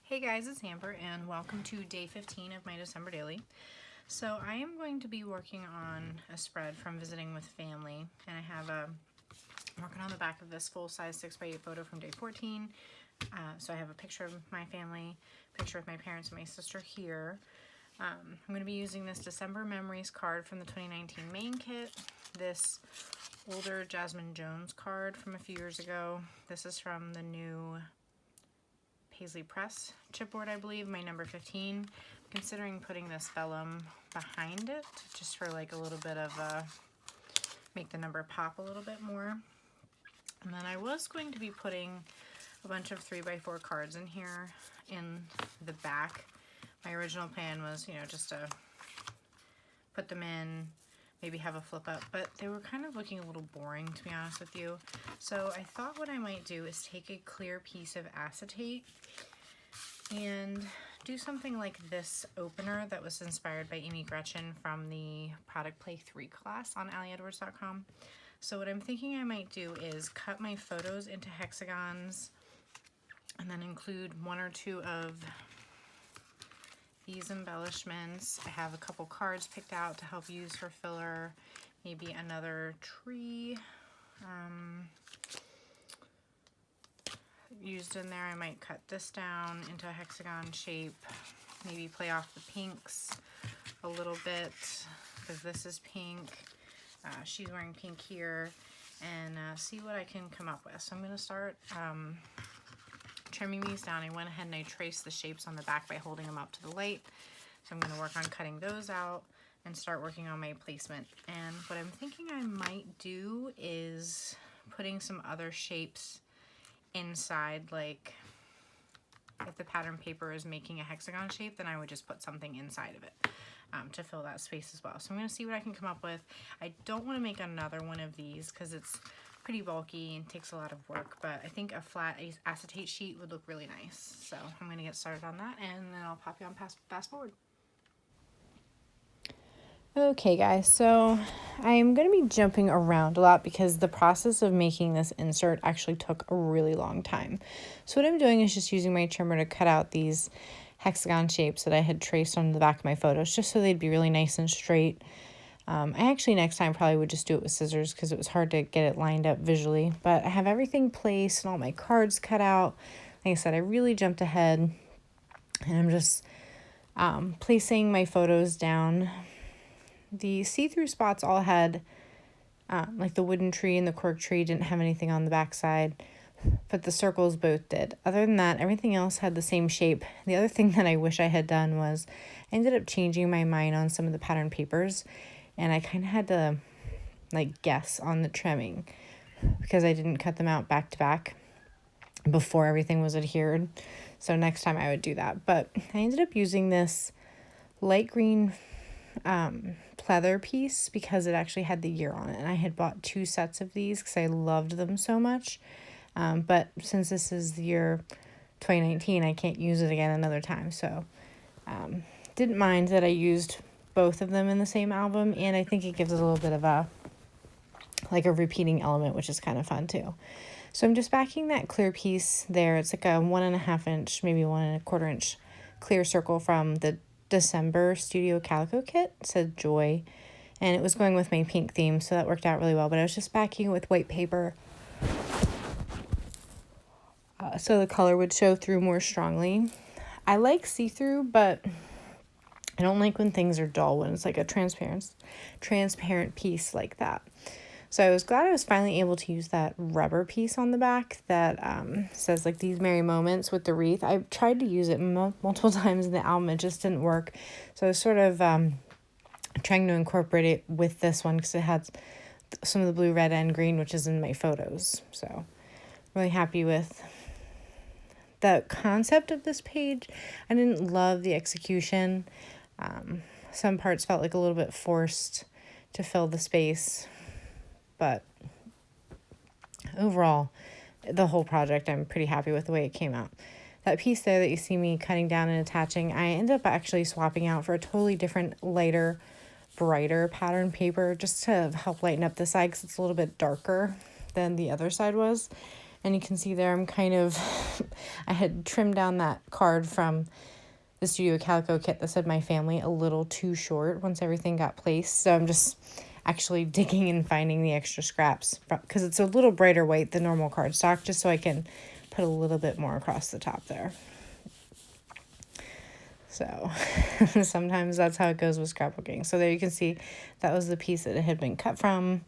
Hey guys, it's Amber and welcome to day 15 of my December daily. So I am going to be working on a spread from Visiting with Family, and I have working on the back of this full-size 6x8 photo from day 14. So I have a picture of my family, picture of my parents and my sister here. I'm going to be using this December Memories card from the 2019 main kit, this older Jasmine Jones card from a few years ago. This is from the new Paisley Press chipboard, I believe, my number 15. I'm considering putting this vellum behind it just for like a little bit of make the number pop a little bit more. And then I was going to be putting a bunch of 3x4 cards in here in the back. My original plan was, just to put them in, maybe have a flip up, but they were kind of looking a little boring, to be honest with you. So I thought what I might do is take a clear piece of acetate and do something like this opener that was inspired by Amy Gretchen from the Product Play 3 class on AllieEdwards.com. So what I'm thinking I might do is cut my photos into hexagons and then include one or two of these embellishments. I have a couple cards picked out to help use for filler, maybe another tree used in there. I might cut this down into a hexagon shape, maybe play off the pinks a little bit because this is pink. She's wearing pink here, and see what I can come up with. So I'm going to start trimming these down. I went ahead and I traced the shapes on the back by holding them up to the light. So I'm going to work on cutting those out and start working on my placement. And what I'm thinking I might do is putting some other shapes inside, like if the pattern paper is making a hexagon shape, then I would just put something inside of it to fill that space as well. So I'm going to see what I can come up with. I don't want to make another one of these because it's pretty bulky and takes a lot of work, but I think a flat acetate sheet would look really nice. So I'm going to get started on that, and then I'll pop you on fast forward. Okay guys, so I'm going to be jumping around a lot because the process of making this insert actually took a really long time. So what I'm doing is just using my trimmer to cut out these hexagon shapes that I had traced on the back of my photos just so they'd be really nice and straight. I actually next time probably would just do it with scissors because it was hard to get it lined up visually, but I have everything placed and all my cards cut out. Like I said, I really jumped ahead, and I'm just placing my photos down. The see-through spots all had, like the wooden tree and the cork tree didn't have anything on the back side, but the circles both did. Other than that, everything else had the same shape. The other thing that I wish I had done was I ended up changing my mind on some of the pattern papers, and I kind of had to like guess on the trimming because I didn't cut them out back to back before everything was adhered. So next time I would do that. But I ended up using this light green pleather piece because it actually had the year on it, and I had bought 2 sets of these because I loved them so much. But since this is the year 2019, I can't use it again another time. So didn't mind that I used both of them in the same album, and I think it gives it a little bit of a repeating element, which is kind of fun too. So I'm just backing that clear piece there. It's like a 1.5 inch, maybe 1.25 inch clear circle from the December Studio Calico kit. It said Joy, and it was going with my pink theme, so that worked out really well. But I was just backing it with white paper so the color would show through more strongly. I like see-through, but I don't like when things are dull, when it's like a transparent piece like that. So I was glad I was finally able to use that rubber piece on the back that says like these merry moments with the wreath. I tried to use it multiple times in the album. It just didn't work. So I was sort of trying to incorporate it with this one because it had some of the blue, red, and green, which is in my photos. So really happy with the concept of this page. I didn't love the execution. Some parts felt like a little bit forced to fill the space, but overall, the whole project, I'm pretty happy with the way it came out. That piece there that you see me cutting down and attaching, I ended up actually swapping out for a totally different, lighter, brighter pattern paper just to help lighten up the side because it's a little bit darker than the other side was. And you can see there I'm kind of, I had trimmed down that card from the Studio Calico kit that said my family a little too short once everything got placed. So I'm just actually digging and finding the extra scraps because it's a little brighter white than normal cardstock, just so I can put a little bit more across the top there. So sometimes that's how it goes with scrapbooking. So there you can see that was the piece that it had been cut from.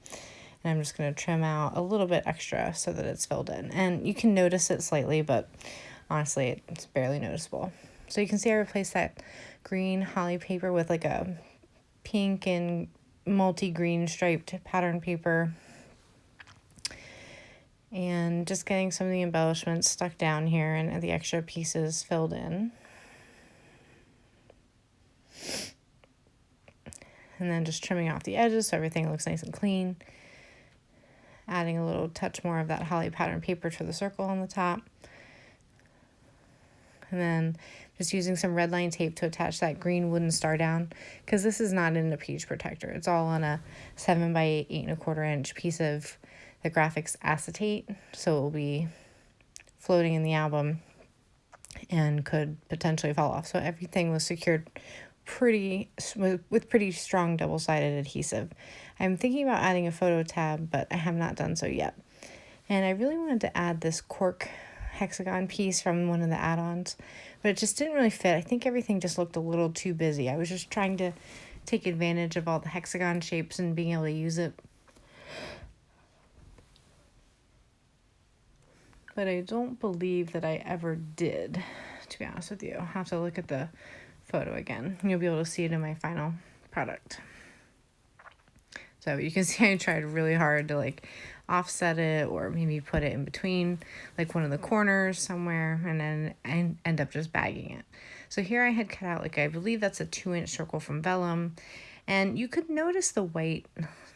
And I'm just going to trim out a little bit extra so that it's filled in. And you can notice it slightly, but honestly, it's barely noticeable. So you can see I replaced that green holly paper with like a pink and multi-green striped pattern paper. And just getting some of the embellishments stuck down here and the extra pieces filled in. And then just trimming off the edges so everything looks nice and clean. Adding a little touch more of that holly pattern paper to the circle on the top. And then just using some red line tape to attach that green wooden star down, because this is not in a page protector. It's all on a 7x8, 8¼ inch piece of the graphics acetate. So it will be floating in the album and could potentially fall off. So everything was secured with pretty strong double-sided adhesive. I'm thinking about adding a photo tab, but I have not done so yet. And I really wanted to add this cork hexagon piece from one of the add-ons, but it just didn't really fit. I think everything just looked a little too busy. I was just trying to take advantage of all the hexagon shapes and being able to use it. But I don't believe that I ever did, to be honest with you. I'll have to look at the photo again. You'll be able to see it in my final product. So you can see I tried really hard to like offset it or maybe put it in between like one of the corners somewhere, and then I end up just bagging it. So here I had cut out like, I believe that's a 2-inch circle from vellum, and you could notice the white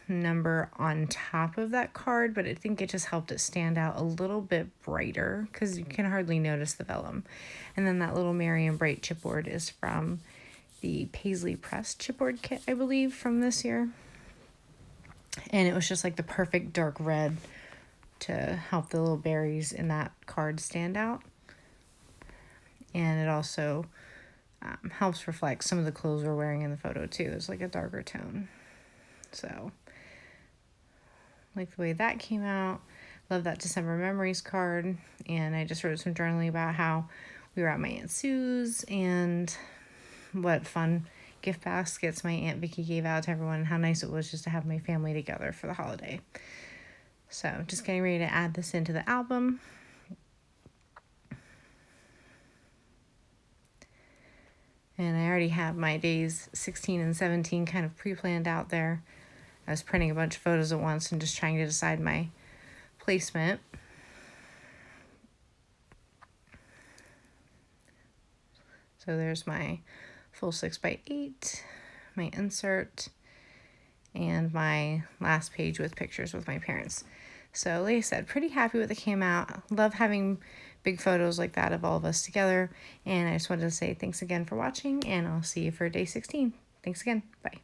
number on top of that card, but I think it just helped it stand out a little bit brighter because you can hardly notice the vellum. And then that little Merry and Bright chipboard is from the Paisley Press chipboard kit, I believe, from this year. And it was just like the perfect dark red to help the little berries in that card stand out. And it also helps reflect some of the clothes we're wearing in the photo too. It's like a darker tone. So like the way that came out. Love that December Memories card. And I just wrote some journaling about how we were at my Aunt Sue's and what fun gift baskets my Aunt Vicky gave out to everyone, and how nice it was just to have my family together for the holiday. So just getting ready to add this into the album. And I already have my days 16 and 17 kind of pre-planned out there. I was printing a bunch of photos at once and just trying to decide my placement. So there's my full 6x8, my insert, and my last page with pictures with my parents. So like I said, pretty happy with it came out. Love having big photos like that of all of us together. And I just wanted to say thanks again for watching, and I'll see you for day 16. Thanks again. Bye.